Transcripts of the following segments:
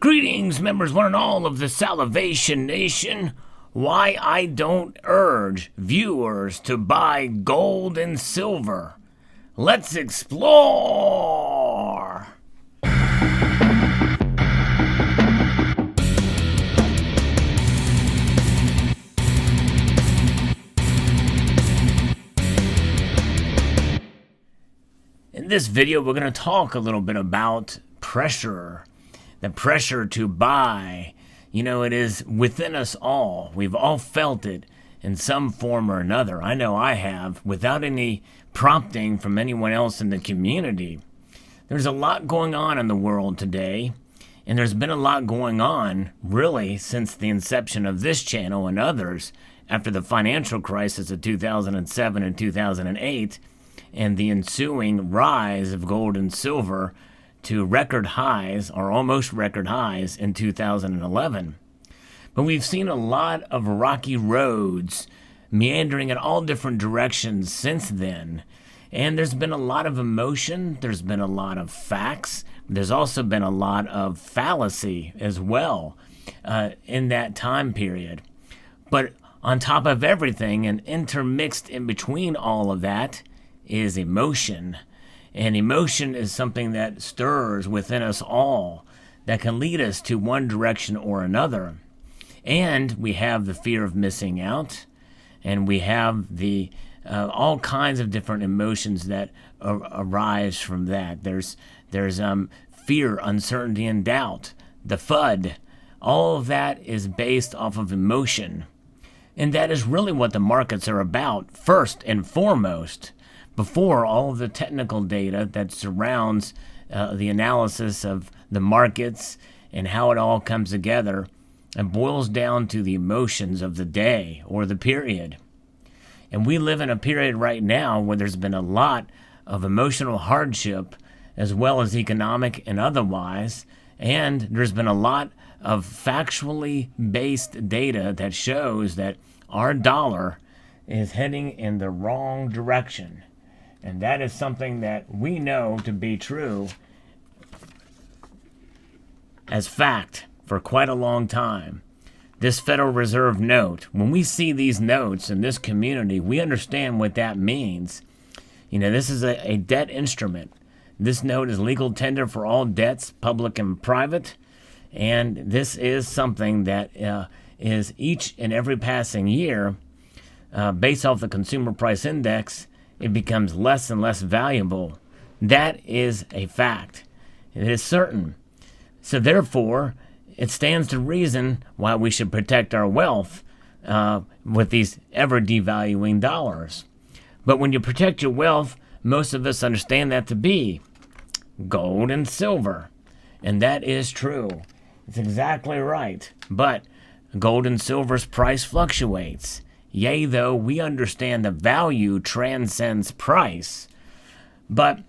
Greetings, members one and all of the Salivation Nation. Why I don't urge viewers to buy gold and silver. Let's explore! In this video, we're going to talk a little bit about pressure. The pressure to buy. You know, it is within us all. We've all felt it in some form or another. I know I have, without any prompting from anyone else in the community. There's a lot going on in the world today, and there's been a lot going on, really, since the inception of this channel and others after the financial crisis of 2007 and 2008, and the ensuing rise of gold and silver to record highs, or almost record highs, in 2011. But we've seen a lot of rocky roads meandering in all different directions since then. And there's been a lot of emotion, there's been a lot of facts, there's also been a lot of fallacy as well in that time period. But on top of everything, and intermixed in between all of that, is emotion. And emotion is something that stirs within us all, that can lead us to one direction or another. And we have the fear of missing out, and we have the all kinds of different emotions that arise from that. There's fear, uncertainty, and doubt. The FUD, all of that is based off of emotion. And that is really what the markets are about, first and foremost, before all of the technical data that surrounds the analysis of the markets and how it all comes together and boils down to the emotions of the day or the period. And we live in a period right now where there's been a lot of emotional hardship as well as economic and otherwise, and there's been a lot of factually based data that shows that our dollar is heading in the wrong direction. And that is something that we know to be true as fact for quite a long time. This Federal Reserve note, when we see these notes in this community, we understand what that means. You know, this is a debt instrument. This note is legal tender for all debts, public and private. And this is something that is each and every passing year, based off the Consumer Price Index, it becomes less and less valuable. That is a fact. It is certain. So therefore, it stands to reason why we should protect our wealth with these ever devaluing dollars. But when you protect your wealth, most of us understand that to be gold and silver. And that is true. It's exactly right. But gold and silver's price fluctuates. Yea, though, we understand the value transcends price. But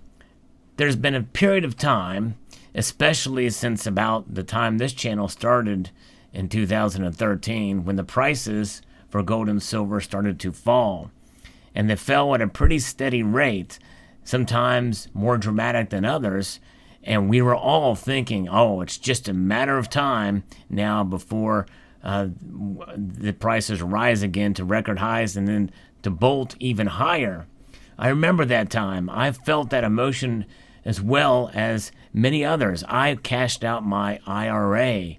there's been a period of time, especially since about the time this channel started in 2013, when the prices for gold and silver started to fall. And they fell at a pretty steady rate, sometimes more dramatic than others. And we were all thinking, oh, it's just a matter of time now before the prices rise again to record highs and then to bolt even higher. I remember that time. I felt that emotion as well as many others. I cashed out my IRA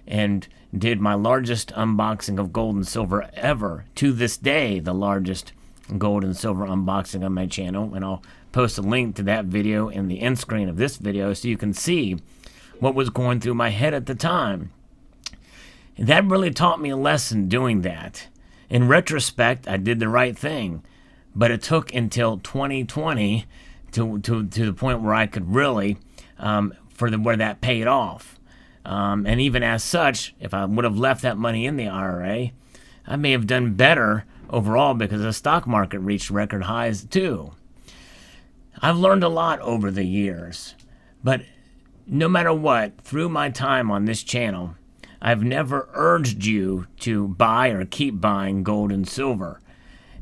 and did my largest unboxing of gold and silver ever. To this day, the largest gold and silver unboxing on my channel. And I'll post a link to that video in the end screen of this video so you can see what was going through my head at the time. That really taught me a lesson doing that. In retrospect, I did the right thing, but it took until 2020 to the point where I could really, where that paid off. And even as such, if I would have left that money in the IRA, I may have done better overall because the stock market reached record highs too. I've learned a lot over the years, but no matter what, through my time on this channel, I've never urged you to buy or keep buying gold and silver.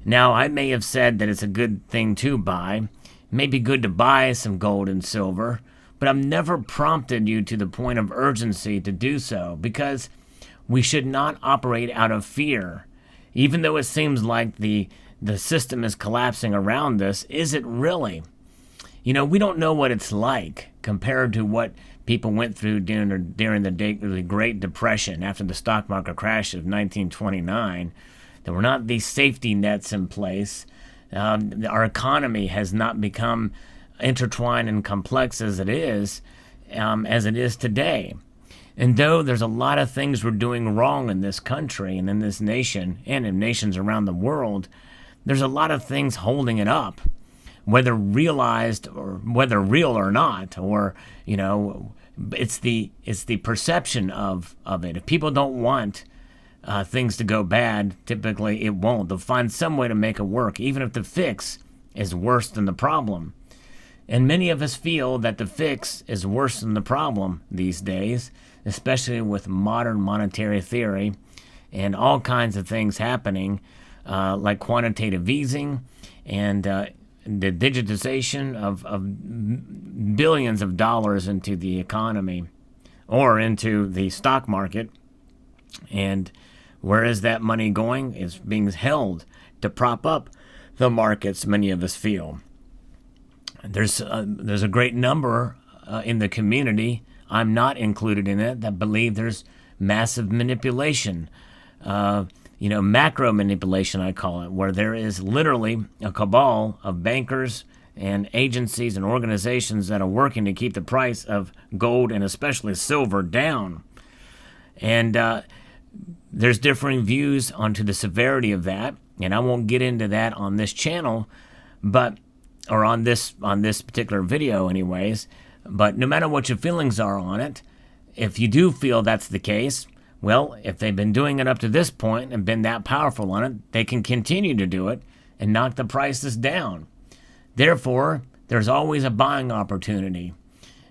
Now, I may have said that it's a good thing to buy. It may be good to buy some gold and silver, but I've never prompted you to the point of urgency to do so, because we should not operate out of fear. Even though it seems like the system is collapsing around us, is it really? We don't know what it's like compared to what people went through during the Great Depression after the stock market crash of 1929. There were not these safety nets in place. Our economy has not become intertwined and complex as it is today. And though there's a lot of things we're doing wrong in this country and in this nation and in nations around the world, there's a lot of things holding it up, whether realized or whether real or not, or, it's the perception of it. If people don't want things to go bad, typically it won't. They'll find some way to make it work, even if the fix is worse than the problem. And many of us feel that the fix is worse than the problem these days, especially with modern monetary theory and all kinds of things happening, like quantitative easing and the digitization of billions of dollars into the economy or into the stock market. And where is that money going? It's being held to prop up the markets, many of us feel. There's a great number in the community, I'm not included in it, that believe there's massive manipulation, macro manipulation, I call it, where there is literally a cabal of bankers and agencies and organizations that are working to keep the price of gold and especially silver down. And there's differing views onto the severity of that, and I won't get into that on this channel, or on this particular video anyways. But no matter what your feelings are on it, if you do feel that's the case, well, if they've been doing it up to this point and been that powerful on it, they can continue to do it and knock the prices down. Therefore, there's always a buying opportunity.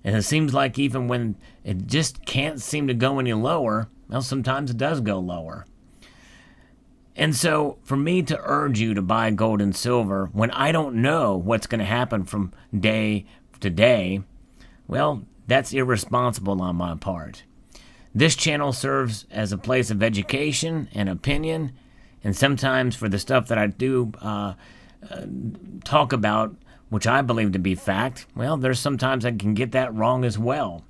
And it seems like even when it just can't seem to go any lower, well, sometimes it does go lower. And so for me to urge you to buy gold and silver when I don't know what's going to happen from day to day, well, that's irresponsible on my part. This channel serves as a place of education and opinion, and sometimes for the stuff that I do talk about, which I believe to be fact, well, there's sometimes I can get that wrong as well.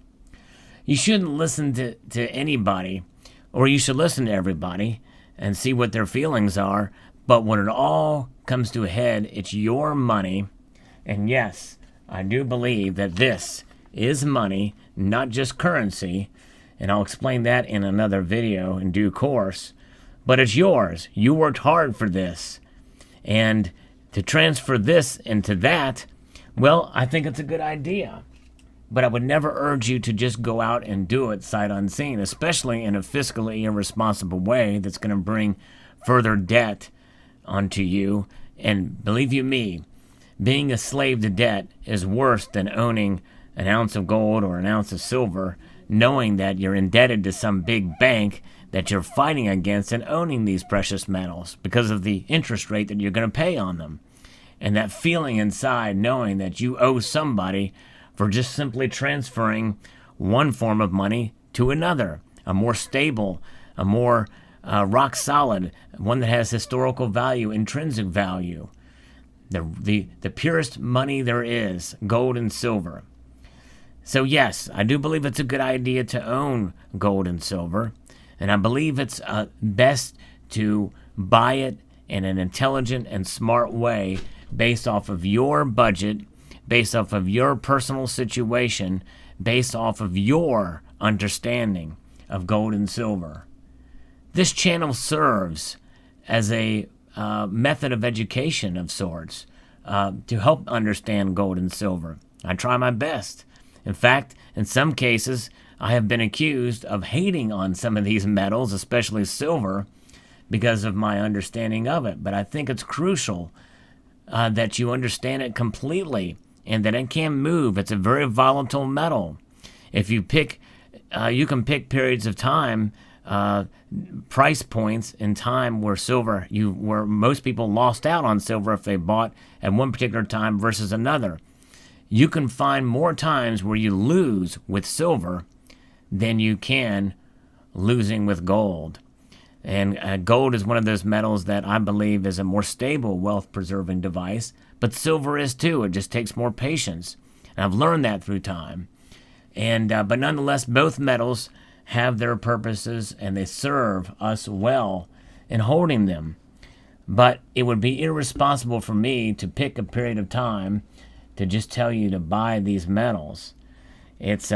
You shouldn't listen to anybody, or you should listen to everybody and see what their feelings are, but when it all comes to a head, it's your money. And yes, I do believe that this is money, not just currency, and I'll explain that in another video in due course, but it's yours. You worked hard for this, and to transfer this into that, well, I think it's a good idea. But I would never urge you to just go out and do it sight unseen, especially in a fiscally irresponsible way that's going to bring further debt onto you. And believe you me, being a slave to debt is worse than owning an ounce of gold or an ounce of silver, knowing that you're indebted to some big bank that you're fighting against and owning these precious metals because of the interest rate that you're going to pay on them. And that feeling inside knowing that you owe somebody for just simply transferring one form of money to another, a more stable, a more rock solid, one that has historical value, intrinsic value. The purest money there is, gold and silver. So yes, I do believe it's a good idea to own gold and silver, and I believe it's best to buy it in an intelligent and smart way based off of your budget, based off of your personal situation, based off of your understanding of gold and silver. This channel serves as a method of education of sorts to help understand gold and silver. I try my best. In fact, in some cases, I have been accused of hating on some of these metals, especially silver, because of my understanding of it. But I think it's crucial that you understand it completely and that it can move. It's a very volatile metal. If you pick, you can pick periods of time, price points in time where where most people lost out on silver if they bought at one particular time versus another. you can find more times where you lose with silver than you can losing with gold. And gold is one of those metals that I believe is a more stable wealth-preserving device, but silver is too. It just takes more patience. And I've learned that through time. And but nonetheless, both metals have their purposes, and they serve us well in holding them. But it would be irresponsible for me to pick a period of time to just tell you to buy these metals. It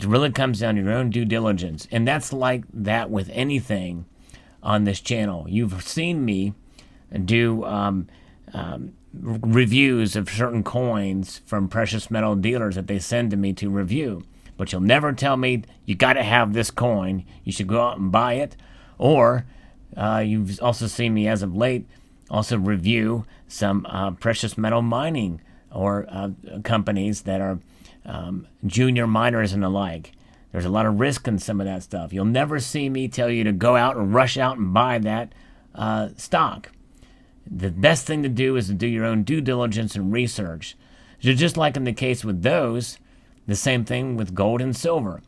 really comes down to your own due diligence. And that's like that with anything on this channel. You've seen me do reviews of certain coins from precious metal dealers that they send to me to review. But you'll never tell me, you got to have this coin, you should go out and buy it. Or you've also seen me as of late also review some precious metal mining or companies that are junior miners and the like. There's a lot of risk in some of that stuff. You'll never see me tell you to go out and rush out and buy that stock. The best thing to do is to do your own due diligence and research. So just like in the case with those, the same thing with gold and silver.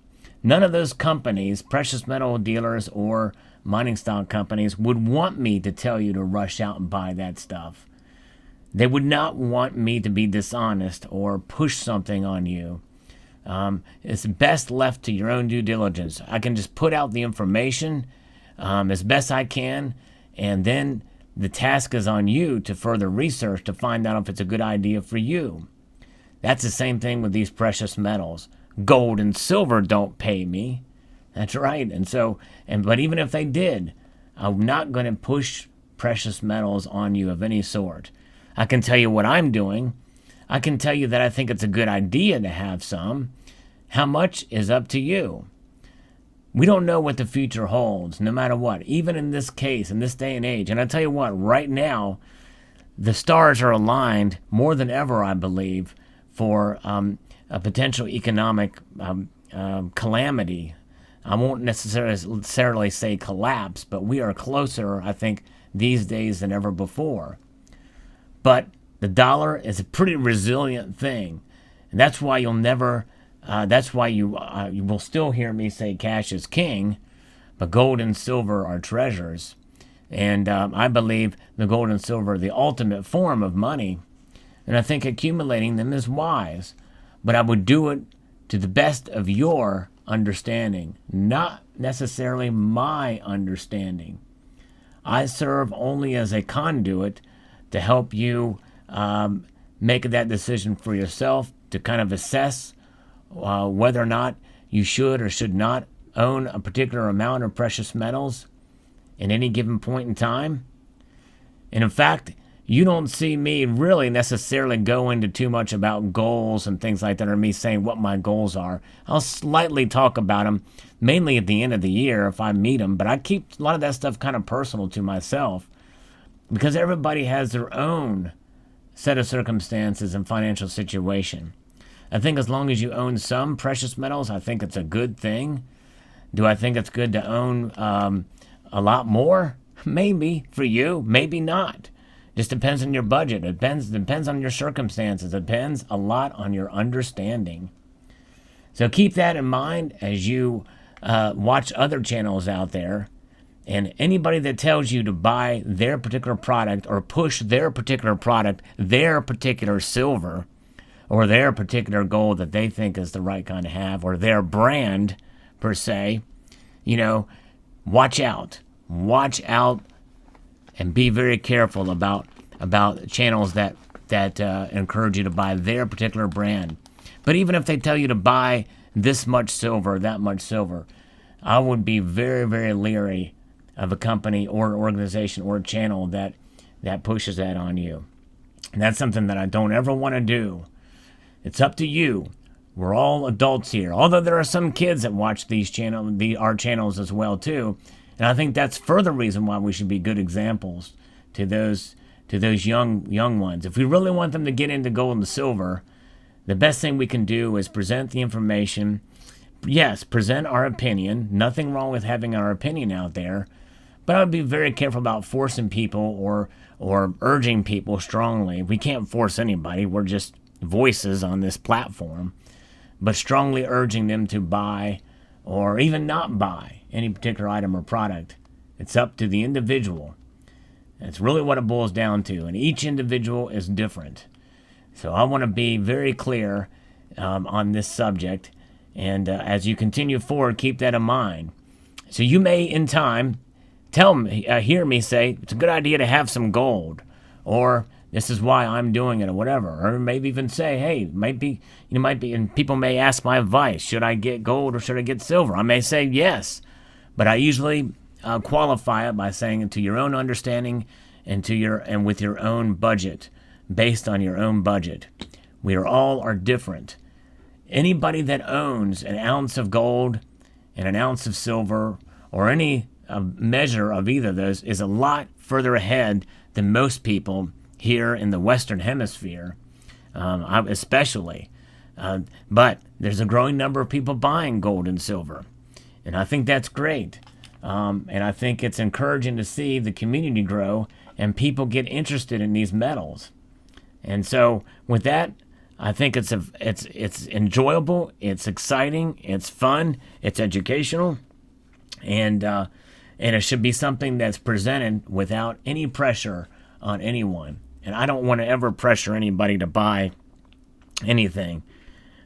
None of those companies, precious metal dealers or mining stock companies, would want me to tell you to rush out and buy that stuff. They would not want me to be dishonest or push something on you. It's best left to your own due diligence. I can just put out the information as best I can, and then the task is on you to further research to find out if it's a good idea for you. That's the same thing with these precious metals. Gold and silver don't pay me. That's right. But even if they did, I'm not going to push precious metals on you of any sort. I can tell you what I'm doing. I can tell you that I think it's a good idea to have some. How much is up to you. We don't know what the future holds, no matter what, even in this case, in this day and age. And I tell you what, right now, the stars are aligned more than ever, I believe, for a potential economic calamity. I won't necessarily say collapse, but we are closer, I think, these days than ever before. But the dollar is a pretty resilient thing. And that's why you'll never, that's why you will still hear me say cash is king, but gold and silver are treasures. And I believe the gold and silver are the ultimate form of money. And I think accumulating them is wise. But I would do it to the best of your understanding, not necessarily my understanding. I serve only as a conduit to help you make that decision for yourself, to kind of assess whether or not you should or should not own a particular amount of precious metals in any given point in time. And in fact, you don't see me really necessarily go into too much about goals and things like that, or me saying what my goals are. I'll slightly talk about them, mainly at the end of the year if I meet them, but I keep a lot of that stuff kind of personal to myself because everybody has their own set of circumstances and financial situation. I think as long as you own some precious metals, I think it's a good thing. Do I think it's good to own a lot more? Maybe for you, maybe not. Just depends on your budget. It depends on your circumstances. It depends a lot on your understanding. So keep that in mind as you watch other channels out there. And anybody that tells you to buy their particular product or push their particular product, their particular silver, or their particular gold that they think is the right kind to have, or their brand, per se, watch out. Watch out and be very careful about channels that encourage you to buy their particular brand. But even if they tell you to buy this much silver, that much silver, I would be very, very leery of a company or organization or a channel that pushes that on you. And that's something that I don't ever want to do. It's up to you. We're all adults here. Although there are some kids that watch our channels as well too. And I think that's further reason why we should be good examples to those young ones. If we really want them to get into gold and silver, the best thing we can do is present the information. Yes, present our opinion. Nothing wrong with having our opinion out there. But I would be very careful about forcing people or urging people strongly. We can't force anybody. We're just voices on this platform, but strongly urging them to buy or even not buy any particular item or product. It's up to the individual. That's really what it boils down to, and each individual is different. So I want to be very clear on this subject, and as you continue forward, keep that in mind. So you may, in time, hear me say, it's a good idea to have some gold, or this is why I'm doing it, or whatever. Or maybe even say, hey, might be, and people may ask my advice. Should I get gold or should I get silver? I may say yes, but I usually qualify it by saying to your own understanding and with your own budget, based on your own budget. We all are different. Anybody that owns an ounce of gold and an ounce of silver or any measure of either of those is a lot further ahead than most people here in the Western Hemisphere, especially. But there's a growing number of people buying gold and silver, and I think that's great. And I think it's encouraging to see the community grow and people get interested in these metals. And so with that, I think it's enjoyable, it's exciting, it's fun, it's educational, and it should be something that's presented without any pressure on anyone. And I don't want to ever pressure anybody to buy anything,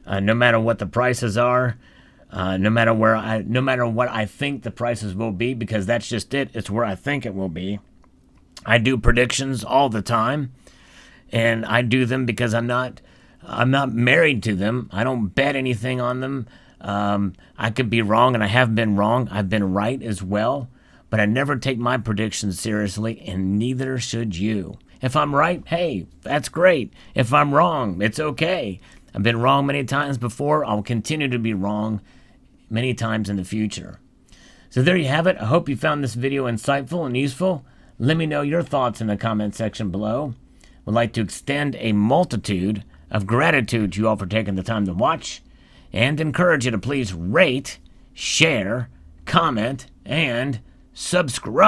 no matter what the prices are, no matter what I think the prices will be, because that's just it. It's where I think it will be. I do predictions all the time, and I do them because I'm not married to them. I don't bet anything on them. I could be wrong, and I have been wrong. I've been right as well, but I never take my predictions seriously, and neither should you. If I'm right, hey, that's great. If I'm wrong, it's okay. I've been wrong many times before. I'll continue to be wrong many times in the future. So there you have it. I hope you found this video insightful and useful. Let me know your thoughts in the comment section below. Would like to extend a multitude of gratitude to you all for taking the time to watch, and encourage you to please rate, share, comment, and subscribe.